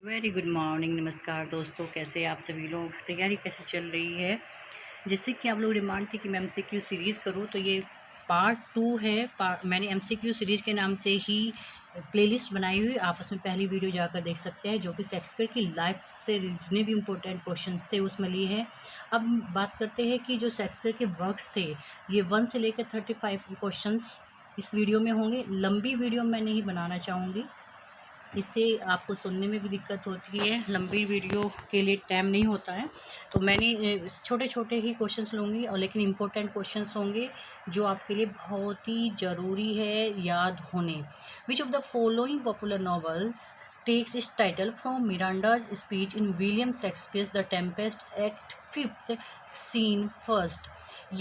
Very good morning, नमस्कार दोस्तों। कैसे आप सभी लोग? तैयारी कैसे चल रही है? जैसे कि आप लोग डिमांड थी कि मैं एमसीक्यू सीरीज़ करूं, तो ये पार्ट 2 है। मैंने एमसीक्यू सीरीज़ के नाम से ही प्लेलिस्ट बनाई हुई, आप उसमें पहली वीडियो जाकर देख सकते हैं, जो कि शेक्सपियर की लाइफ से जितने भी इम्पोर्टेंट क्वेश्चन थे उसमें लिए हैं। अब बात करते हैं कि जो शेक्सपियर के वर्क्स थे, ये 1 से लेकर 35 क्वेश्चन इस वीडियो में होंगे। लंबी वीडियो मैं नहीं बनाना चाहूँगी, इससे आपको सुनने में भी दिक्कत होती है। लंबी वीडियो के लिए टाइम नहीं होता है, तो मैंने छोटे छोटे ही क्वेश्चंस लूँगी, और लेकिन इम्पोर्टेंट क्वेश्चंस होंगे जो आपके लिए बहुत ही ज़रूरी है याद होने। Which of the following popular novels takes its title from Miranda's speech in William Shakespeare the Tempest act 5th scene first.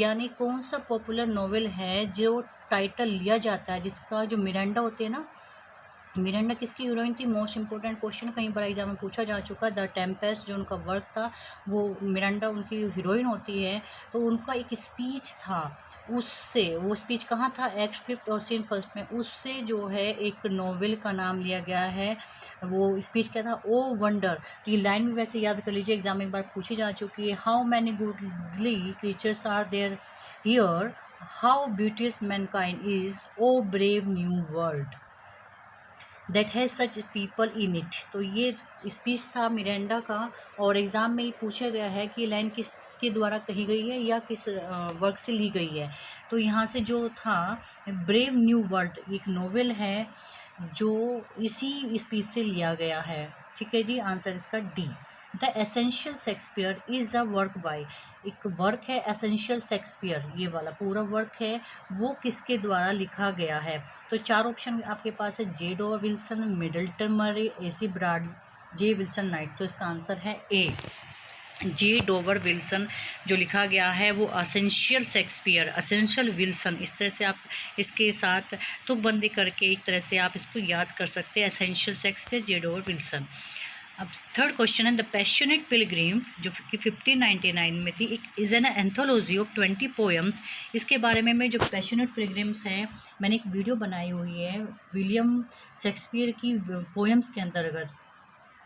यानी कौन सा पॉपुलर नॉवेल है जो टाइटल लिया जाता है, जिसका जो मिरांडा होते हैं ना, मिरांडा किसकी हीरोइन थी? मोस्ट इंपॉर्टेंट क्वेश्चन कहीं पर एग्जाम में पूछा जा चुका है। द टेम्पेस्ट जो उनका वर्क था, वो मिरांडा उनकी हीरोइन होती है। तो उनका एक स्पीच था, उससे वो स्पीच कहाँ था? एक्ट 5th और सीन फर्स्ट में। उससे जो है एक नोवेल का नाम लिया गया है। वो स्पीच क्या था? ओ वंडर। तो ये लाइन भी वैसे याद कर लीजिए, एग्जाम में एक बार पूछी जा चुकी है। How many goodly creatures are there here, how beauteous mankind is, O brave new world that has such people in it. तो ये स्पीच था मिरांडा का, और एग्ज़ाम में ये पूछा गया है कि लाइन किस के द्वारा कही गई है या किस वर्क से ली गई है। तो यहाँ से जो था, ब्रेव न्यू वर्ल्ड एक नोवेल है जो इसी स्पीच से लिया गया है। ठीक है जी, आंसर इसका D. The essential Shakespeare is a work by, एक वर्क है एसेंशियल शेक्सपियर, ये वाला पूरा वर्क है, वो किसके द्वारा लिखा गया है? तो 4 ऑप्शन आपके पास है, जे डॉवर विल्सन, मिडल्टन मरे, एसी ब्राड, जे विल्सन नाइट। तो इसका आंसर है ए, जे डोवर विल्सन जो लिखा गया है वो असेंशियल शेक्सपियर, असेंशियल विल्सन। इस तरह से आप इसके साथ तुकबंदी करके एक तरह से आप इसको याद कर सकते हैं, असेंशियल शेक्सपियर, जे डोवर विल्सन। अब थर्ड क्वेश्चन है, द पैशनेट पिलग्रिम जो कि 1599 में थी, एक is an anthology of 20 poems. इसके बारे में जो पैशनेट पिलग्रिम्स है, मैंने एक वीडियो बनाई हुई है विलियम शेक्सपियर की पोएम्स के अंतर्गत,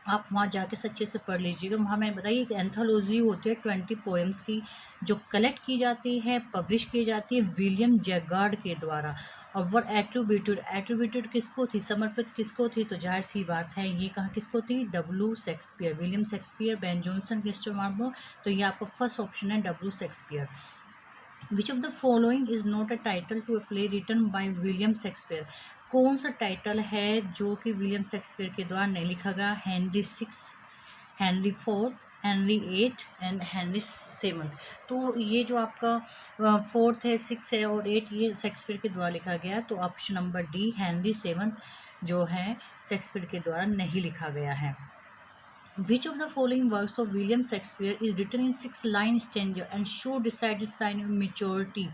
आप वहाँ जाके सच्चे से पढ़ लीजिएगा। वहाँ मैंने बताइए एक एंथोलॉजी होती है 20 पोएम्स की, जो कलेक्ट की जाती है, पब्लिश की जाती है विलियम जैगार्ड के द्वारा। और वो एट्रीब्यूटेड किसको थी, समर्पित किसको थी? तो जाहिर सी बात है ये कहाँ किसको थी? W Shakespeare, William Shakespeare, Ben Jonson, Christopher Marlowe. तो ये आपका फर्स्ट ऑप्शन है, W Shakespeare. Which of the following is not a title to a play written by William Shakespeare. कौन सा टाइटल है जो कि विलियम शेक्सपियर के द्वारा नहीं लिखा गया? Henry 6, Henry 4, Henry 8 and Henry 7। तो ये जो आपका 4th है, 6 है और 8, ये शेक्सपियर के द्वारा लिखा गया है। तो ऑप्शन नंबर डी, हेनरी 7 जो है शेक्सपियर के द्वारा नहीं लिखा गया है। Which of the following works of William Shakespeare is written in 6-line stanza and show decided sign of maturity?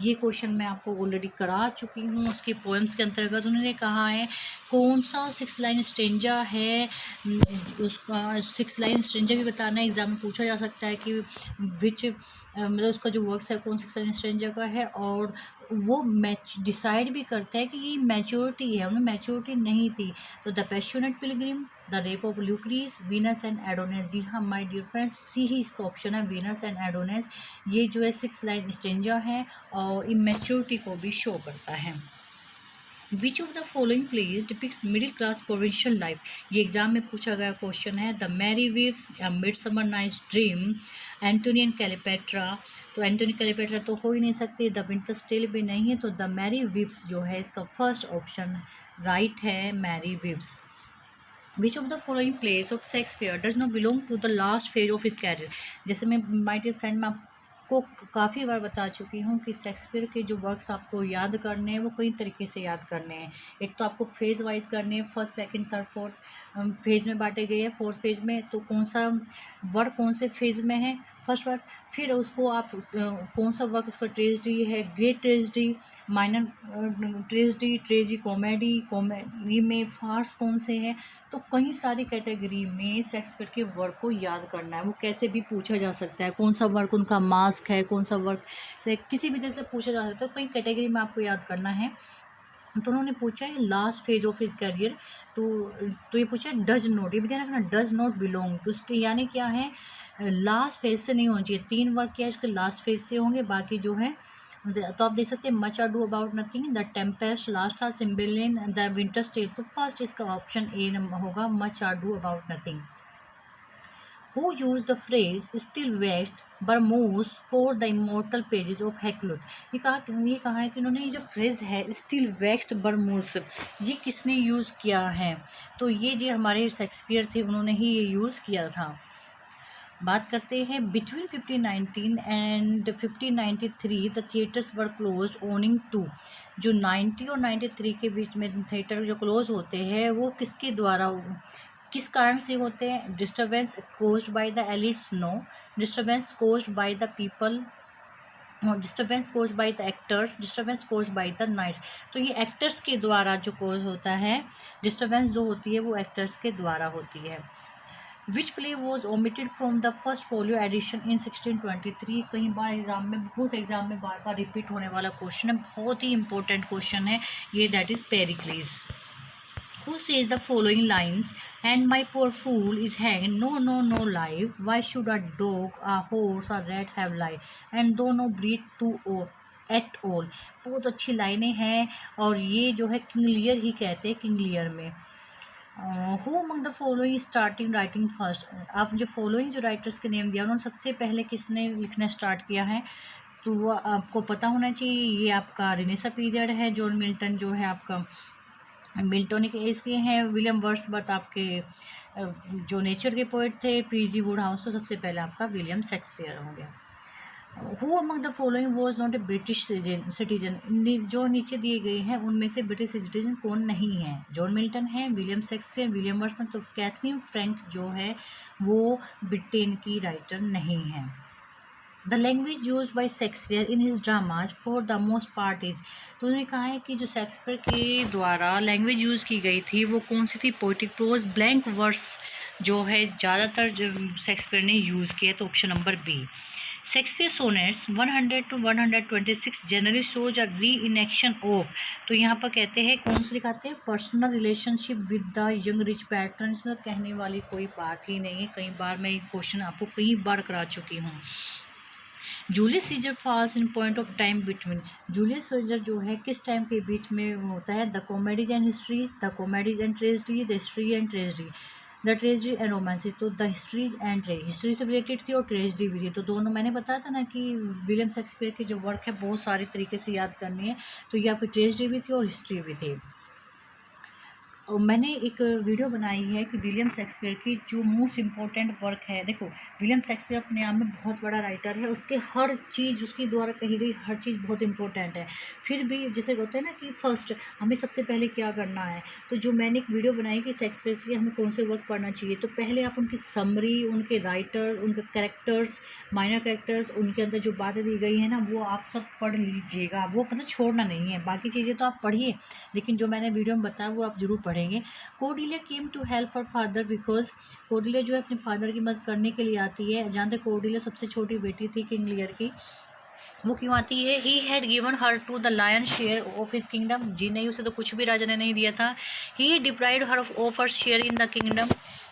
ये क्वेश्चन मैं आपको ऑलरेडी करा चुकी हूँ, उसके पोएम्स के अंतर्गत उन्होंने कहा है कौन सा 6-line स्टेंजा है। उसका 6-line स्टेंजा भी बताना एग्जाम में पूछा जा सकता है कि विच मतलब उसका जो वर्क्स है कौन 6-line स्टेंजा का है, और वो मैच डिसाइड भी करता है कि ये मैच्योरिटी है, उन्हें मैच्योरिटी नहीं थी। तो the passionate pilgrim, the rape of Lucrece, Venus and Adonis. जी हाँ माय डियर फ्रेंड्स, सी ही इसका ऑप्शन है, वीनस एंड एडोनेस। ये जो है 6-line स्टेंजा है और इमेच्योरिटी को भी शो करता है। Which of the following plays depicts middle class provincial life. ये एग्जाम में पूछा गया क्वेश्चन है। The merry wives, a midsummer night's dream, Antony and Cleopatra. तो एंटोनी कैलिपेट्रा तो हो ही नहीं सकती, द विंटर्स टेल भी नहीं है, तो द मैरी वीव्स जो है इसका फर्स्ट ऑप्शन राइट है, Merry Wives. Which of the following plays of Shakespeare does not belong to the last phase of his career. जैसे मैं माय डियर फ्रेंड में आपको काफ़ी बार बता चुकी हूँ कि शेक्सपियर के जो वर्क्स आपको याद करने हैं वो कई तरीके से याद करने हैं। एक तो आपको फेज वाइज करने हैं, first second third fourth phase में बांटे गए हैं। फोर्थ फेज में तो कौन सा वर्क कौन से फेज में है, फर्स्ट वर्क, फिर उसको आप कौन सा वर्क उसका ट्रेजिडी है, great tragedy, minor tragedy, ट्रेजी comedy में फार्स कौन से हैं। तो कई सारी कैटेगरी में शेक्सपियर के वर्क को याद करना है, वो कैसे भी पूछा जा सकता है। कौन सा वर्क उनका मास्क है, कौन सा वर्क से किसी भी तरह से पूछा जा सकता है। कई कैटेगरी में आपको याद करना है। तो उन्होंने पूछा है last phase of his career, तो ये पूछा है डज नॉट, ये भी ध्यान रखना, डज नॉट बिलोंग तो उसके यानी क्या है, लास्ट फेज से नहीं होना चाहिए। 3 वर्क क्या है उसके लास्ट फेज से होंगे, बाकी जो है तो आप देख सकते हैं much ado about nothing, the Tempest, last था सिम्बेलियन, द विंटर स्टेल। तो फर्स्ट इसका ऑप्शन ए नंबर होगा, much ado about nothing. Who used the phrase still vexed Burmose for the immortal pages of Heclut? ये कहा है कि उन्होंने ये जो फ्रेज है still vexed Burmose, ये किसने यूज़ किया है, तो ये जो हमारे शेक्सपियर थे उन्होंने ही ये यूज़ किया था। बात करते हैं between 1519 and 1593 the theatres were closed owing to, जो 90 और 93 के बीच में थिएटर जो क्लोज होते हैं वो किसके द्वारा, किस कारण से होते हैं, disturbance caused by the elites, no, disturbance caused by the people, disturbance caused by the actors, disturbance caused by the knights. तो ये एक्टर्स के द्वारा जो कोज होता है, डिस्टर्बेंस जो होती है वो एक्टर्स के द्वारा होती है। Which play was omitted from the first folio edition in 1623, कई बार एग्जाम में बार बार रिपीट होने वाला क्वेश्चन है, बहुत ही इंपॉर्टेंट क्वेश्चन है ये, that is Pericles. Who says the following lines? And my poor fool is hanged. No, no, no life. Why should a dog, a horse, a rat have life? And though no breed to at all. बहुत अच्छी लाइनें हैं और ये जो है King Lear ही कहते हैं, किंग लियर में। Who among the following starting writing first, आप जो फॉलोइंग जो राइटर्स के नेम दिया उन्होंने सबसे पहले किसने लिखना स्टार्ट किया है, तो वो आपको पता होना चाहिए। ये आपका रिनेसा पीरियड है, जॉन मिल्टन जो है आपका मिल्टोनिक एज के हैं, विलियम वर्ड्सवर्थ आपके जो नेचर के पोइट थे, पीजी वुडहाउस, तो सबसे पहले आपका विलियम शेक्सपियर हो गया। Who among the following was not a British citizen, जो नीचे दिए गए हैं उनमें से ब्रिटिश सिटीजन कौन नहीं है, जॉन मिल्टन है, विलियम शेक्सपियर, विलियम वर्ड्सवर्थ। तो कैथरीन फ्रैंक जो है वो ब्रिटेन की राइटर नहीं है। The language use by Shakespeare in his dramas for the most part is, तो उन्होंने कहा है कि जो शेक्सपियर के द्वारा लैंग्वेज यूज़ की गई थी वो कौन सी थी, पोएटिक प्रोज, ब्लैंक वर्स जो है ज़्यादातर जो शेक्सपियर ने यूज़ किया, तो option number B. Shakespeare sonnets 100 to 126 generally shows a re enaction of, तो यहाँ पर कहते हैं कौन से दिखाते हैं, personal relationship with the young rich pattern. इसमें कहने वाली कोई बात ही नहीं है, कई बार मैं ये क्वेश्चन आपको कई बार करा चुकी हूँ। Julius Caesar falls in point of time between, Julius Caesar जो है किस टाइम के बीच में होता है, the comedies and history, the comedies and tragedy, the history and tragedy, the tragedy and romances. तो द हिस्ट्रीज एंड हिस्ट्री से related थी और ट्रेजेडी भी थी, तो दोनों मैंने बताया था ना कि विलियम शेक्सपियर के जो वर्क है बहुत सारे तरीके से याद करनी है, तो ये आपकी ट्रेजेडी भी थी और हिस्ट्री भी थी। और मैंने एक वीडियो बनाई है कि विलियम शेक्सपियर की जो मोस्ट इम्पॉर्टेंट वर्क है, देखो विलियम शेक्सपियर अपने आप में बहुत बड़ा राइटर है, उसके हर चीज़ उसके द्वारा कही गई हर चीज़ बहुत इंपॉर्टेंट है, फिर भी जैसे होता है ना कि फर्स्ट हमें सबसे पहले क्या करना है, तो जो मैंने एक वीडियो बनाई कि शेक्सपियर से हमें कौन से वर्क पढ़ना चाहिए, तो पहले आप उनकी समरी, उनके राइटर, उनके कैरेक्टर्स, माइनर कैरेक्टर्स, उनके अंदर जो बातें दी गई है ना वो आप सब पढ़ लीजिएगा, वो मतलब छोड़ना नहीं है, बाकी चीज़ें तो आप पढ़िए लेकिन जो मैंने वीडियो में बताया वो आप जरूर पढ़ेंगे। Cordelia came to help her father because, Cordelia जो है अपने फादर की मदद करने के लिए आती है। जानते कोर्डेलिया सबसे छोटी बेटी थी किंग लियर की, वो क्यों आती है, he had given her to the lion share of his kingdom, जी नहीं उसे तो कुछ भी राजा ने नहीं दिया था। He deprived her of her share in the kingdom,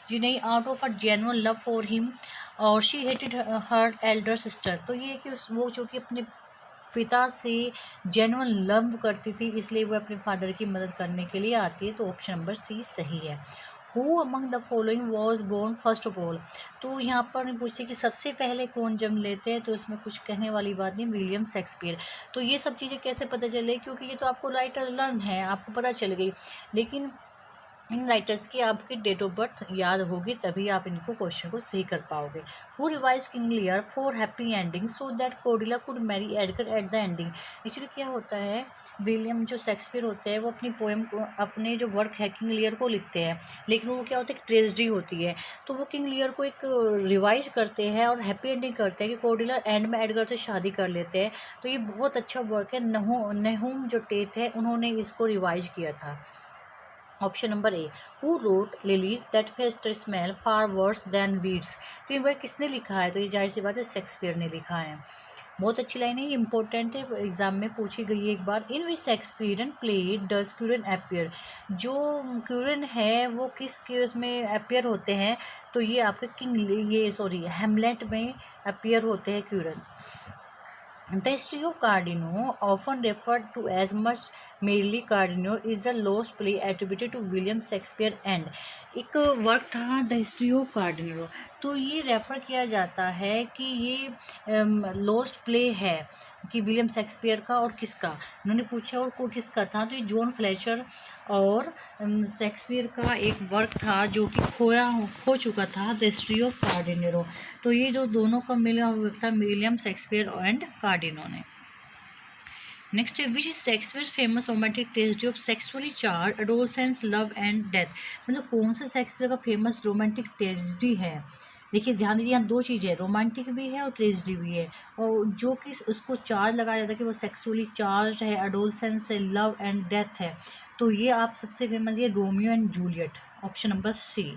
जी नहीं out of her genuine love for him, और she hated her elder sister, तो ये कि वो जो कि अपने पिता से जेन्युइन लव करती थी इसलिए वो अपने फादर की मदद करने के लिए आती है, तो ऑप्शन नंबर सी सही है। Who among the following was born first of all, तो यहाँ पर पूछे कि सबसे पहले कौन जन्म लेते हैं, तो इसमें कुछ कहने वाली बात नहीं, विलियम शेक्सपियर। तो ये सब चीज़ें कैसे पता चले, क्योंकि ये तो आपको राइटर लर्न है, आपको पता चल गई, लेकिन इन राइटर्स की आपकी डेट ऑफ बर्थ याद होगी तभी आप इनको क्वेश्चन को सही कर पाओगे। Who revise King Lear for happy ending so that Cordelia could Mary Edgar at the ending, actually क्या होता है, विलियम जो शेक्सपियर होते हैं वो अपनी पोएम को, अपने जो वर्क है किंग लियर को लिखते हैं, लेकिन वो क्या होता है, एक ट्रेजेडी होती है, तो वो किंग लियर को एक रिवाइज करते हैं और हैप्पी एंडिंग करते हैं कि कोर्डेलिया एंड में एडगर से शादी कर लेते हैं, तो ये बहुत अच्छा वर्क है। नहूम जो टेट है उन्होंने इसको रिवाइज किया था। Option number A, who wrote lilies that fest smell far worse then beads, तो ये वर्क किसने लिखा है, तो ये जाहिर सी बात है शेक्सपियर ने लिखा है। बहुत अच्छी लाइन है, ये इंपॉर्टेंट है, एग्जाम में पूछी गई है एक बार। In which Shakespearean play does Curan appear, जो क्यूरन है वो किस के उसमें अपीयर होते हैं, तो ये आपके हेमलेट में अपीयर होते हैं Curran. The history of Cardino, often referred to as much merely Cardino, is a lost play attributed to William Shakespeare and एक वर्क था द हिस्ट्री ऑफ कार्डिनो, तो ये रेफ़र किया जाता है कि ये लॉस्ट प्ले है कि विलियम शेक्सपियर का और किसका, उन्होंने पूछा और को किसका था, तो ये जॉन फ्लेचर और शेक्सपियर का एक वर्क था जो कि खो चुका था, द हिस्ट्री ऑफ कार्डिनेरो। तो ये जो दोनों का मिला हुआ था विलियम शेक्सपियर एंड कार्डिनो ने। नेक्स्ट है which is Shakespeare famous romantic tragedy of sexually charge adolescence love and death, मतलब कौन सा शेक्सपियर का फेमस रोमांटिक ट्रेजेडी है। देखिए ध्यान दीजिए, यहाँ दो चीज़ें है, रोमांटिक भी है और ट्रेजेडी भी है, और जो कि उसको चार्ज लगाया जाता है कि वो सेक्सुअली चार्ज है, एडोलसेंस है, लव एंड डेथ है, तो ये आप सबसे फेमस ये Romeo and Juliet, option number C.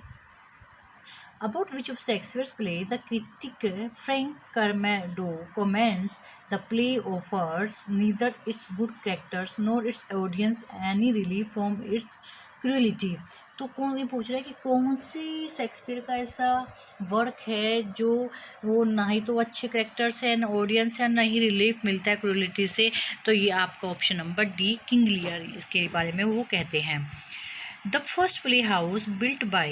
About which of Shakespeare's play the critic Frank Carmado comments the play offers neither its good characters nor its audience any relief from its cruelty। तो कौन ये पूछ रहा है कि कौन सी Shakespeare का ऐसा वर्क है जो वो ना ही तो अच्छे करेक्टर्स हैं, ना ऑडियंस है, ना ही रिलीफ मिलता है क्रूलिटी से, तो ये आपका option number D King Lear इसके बारे में वो कहते हैं। The first playhouse built by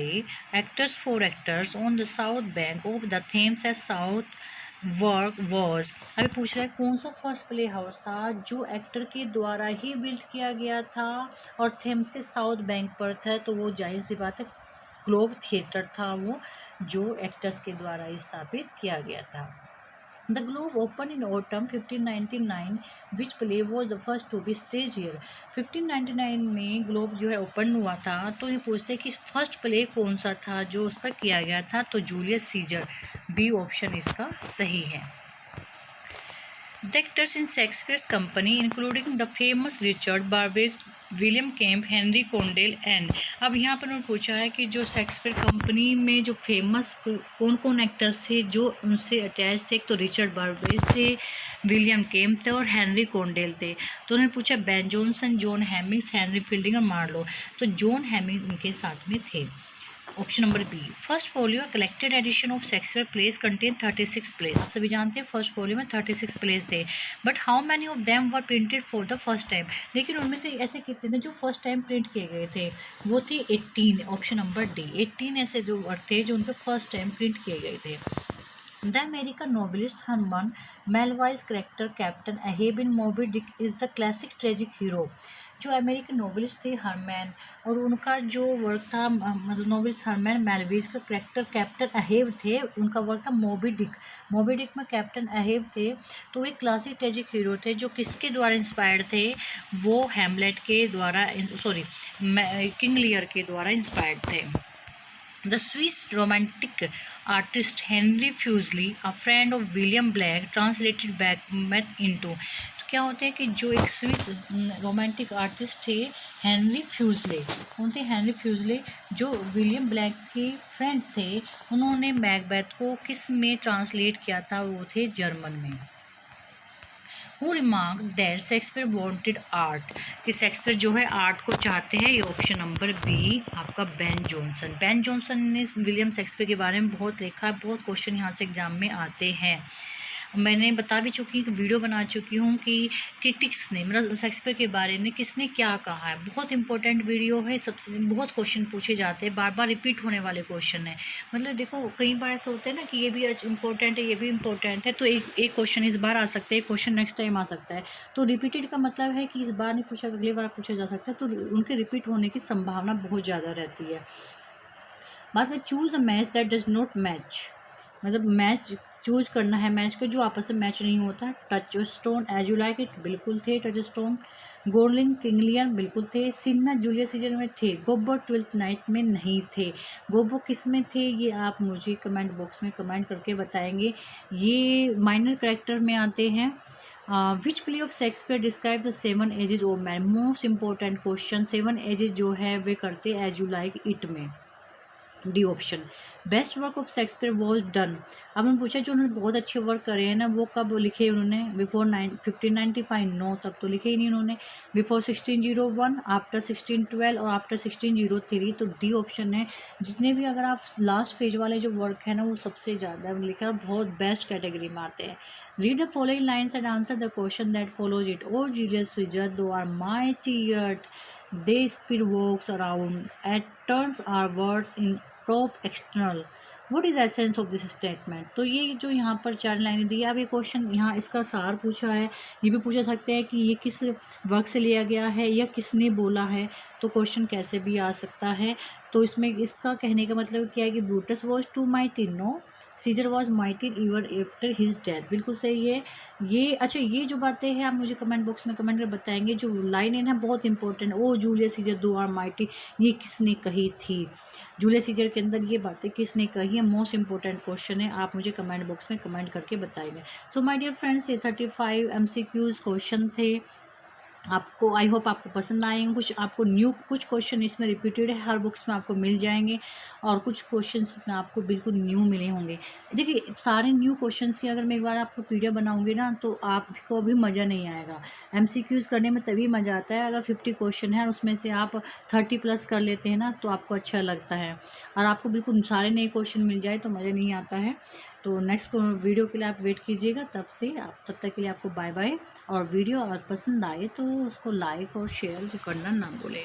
actors for actors on the south bank of the Thames as Southwark was। अभी पूछ रहा है कौन सा फर्स्ट प्ले हाउस था जो एक्टर के द्वारा ही बिल्ड किया गया था और थेम्स के साउथ बैंक पर था, तो वो जाहिर सी बात है ग्लोब थिएटर था वो, जो एक्टर्स के द्वारा ही स्थापित किया गया था। The Globe opened in autumn 1599, which play was the first to be staged here। 1599 में ग्लोब जो है ओपन हुआ था, तो ये पूछते हैं कि फर्स्ट प्ले कौन सा था जो उस पर किया गया था, तो जूलियस सीजर, बी ऑप्शन इसका सही है। The actors in Shakespeare's company, including the famous Richard Burbage, William Kemp, Henry Condell and. अब यहाँ पर उन्होंने पूछा है कि जो शेक्सपियर कंपनी में जो फेमस कौन कौन एक्टर्स थे जो उनसे अटैच थे, तो रिचर्ड बार्बेज थे, विलियम केम्प थे और हेनरी कोंडेल थे। तो उन्होंने पूछा Ben Jonson, John Hemmings, Henry Fielding और मार्लो, तो जॉन हेमिंग उनके साथ में थे, option number B. First folio collected edition of Shakespeare plays contain 36 plays. आप सभी जानते हैं फर्स्ट फोलियो में 36 प्लेस थे, but how many of them were printed for the first time, लेकिन उनमें से ऐसे कितने थे जो फर्स्ट टाइम प्रिंट किए गए थे, वो थे 18, ऑप्शन नंबर डी। 18 ऐसे जो वर्क थे जो उनके फर्स्ट टाइम प्रिंट किए गए थे। The American novelist Herman Melville's character captain Ahab in Moby Dick is the classic tragic hero. जो अमेरिकन नॉवेलिस्ट थे हरमैन, और उनका जो वर्क था, मतलब नॉवेलिस्ट हरमैन मेलविज का कैरेक्टर कैप्टन अहेब थे, उनका वर्क था मोबी डिक। मोबी डिक में कैप्टन अहेब थे, तो एक क्लासिक ट्रेजिक हीरो थे जो किसके द्वारा इंस्पायर्ड थे, वो हैमलेट के द्वारा, किंग लियर के द्वारा इंस्पायर्ड थे। The Swiss romantic artist Henry Fuseli, a friend of William Blake, translated Macbeth into। तो क्या होते हैं कि जो एक स्विस रोमांटिक आर्टिस्ट थे हेनरी फ्यूजले, कौन थे, हेनरी फ्यूजले, जो विलियम ब्लैक के फ्रेंड थे, उन्होंने मैकबेथ को किस में ट्रांसलेट किया था, वो थे जर्मन में। Who remarked that Shakespeare wanted art, कि शेक्सपियर जो है आर्ट को चाहते हैं, ये ऑप्शन नंबर बी आपका बेन जॉनसन। बेन जॉनसन ने विलियम शेक्सपियर के बारे में बहुत लिखा है, बहुत क्वेश्चन यहाँ से एग्जाम में आते हैं। मैंने बता भी चुकी हूँ कि वीडियो बना चुकी हूँ कि क्रिटिक्स ने, मतलब शेक्सपियर के बारे में किसने क्या कहा है, बहुत इंपॉर्टेंट वीडियो है, सबसे बहुत क्वेश्चन पूछे जाते हैं, बार बार रिपीट होने वाले क्वेश्चन है। मतलब देखो कई बार ऐसा होता है ना कि ये भी इंपॉर्टेंट है, ये भी इंपॉर्टेंट है, तो एक क्वेश्चन इस बार आ सकता है, एक क्वेश्चन नेक्स्ट टाइम आ सकता है, तो रिपीटेड का मतलब है कि इस बार नहीं पूछा, अगली बार पूछा जा सकता है, तो उनके रिपीट होने की संभावना बहुत ज़्यादा रहती है। बात करें choose a match that does not match, मतलब मैच चूज करना है मैच को जो आपस में मैच नहीं होता। Touchstone, As You Like It, बिल्कुल थे टच स्टोन। गोर्लिंग, किंगलियर, बिल्कुल थे। सिन्ना जूलियस सीजन में थे, गोबो ट्वेल्थ नाइट में नहीं थे। गोबो किस में थे, ये आप मुझे कमेंट बॉक्स में कमेंट करके बताएंगे। ये माइनर कैरेक्टर में आते हैं। Which play of Shakespeare describe the 7 edges of man, most important question. 7 edges जो है वे करते एज यू लाइक इट में। D option. Best work of Shakespeare was done. अब उन्होंने पूछा जो उन्होंने बहुत अच्छे वर्क करे हैं ना वो कब लिखे उन्होंने, बिफोर 1595, नो तब तो लिखे ही नहीं उन्होंने, बिफोर 1601, आफ्टर 1612 और आफ्टर 1603। तो डी ऑप्शन है। जितने भी अगर आप लास्ट पेज वाले जो वर्क है ना वो सबसे ज़्यादा लिखा है, बहुत बेस्ट कैटेगरी में आते हैं। Read the following lines and answer the question that follows it. O genius Caesar thou art mighty yet they speed walks around at turns are words in prop external। what is the essence of this statement। तो ये जो यहाँ पर 4 लाइनें दी है, अब ये question यहाँ इसका सार पूछा है। ये भी पूछा सकते हैं कि ये किस वर्क से लिया गया है या किसने बोला है, तो क्वेश्चन कैसे भी आ सकता है। तो इसमें इसका कहने का मतलब क्या है कि Brutus was too mighty, no Caesar was mighty even after his death, बिल्कुल सही है ये। अच्छा, ये जो बातें हैं आप मुझे कमेंट बॉक्स में कमेंट कर बताएंगे। जो लाइन है ना बहुत important, O Julius Caesar thou are mighty, ये किसने कही थी, जूलियस सीजर के अंदर ये बातें किसने कही है, मोस्ट इंपॉर्टेंट क्वेश्चन है, आप मुझे कमेंट बॉक्स में कमेंट करके बताएंगे। सो माय डियर फ्रेंड्स, ये 35 MCQs क्वेश्चन थे। आपको आई होप आपको पसंद आएंगे। कुछ आपको न्यू, कुछ क्वेश्चन इसमें रिपीटेड है, हर बुक्स में आपको मिल जाएंगे, और कुछ क्वेश्चंस में आपको बिल्कुल न्यू मिले होंगे। देखिए सारे न्यू क्वेश्चंस की अगर मैं एक बार आपको पीडीएफ बनाऊंगी ना तो आपको भी मज़ा नहीं आएगा। MCQs करने में तभी मज़ा आता है अगर 50 क्वेश्चन है और उसमें से आप 30+ कर लेते हैं ना तो आपको अच्छा लगता है, और आपको बिल्कुल सारे नए क्वेश्चन मिल जाए तो मज़ा नहीं आता है। तो नेक्स्ट वीडियो के लिए आप वेट कीजिएगा, तब तक के लिए आपको बाय बाय। और वीडियो अगर पसंद आए तो उसको लाइक और शेयर करना ना भूलें।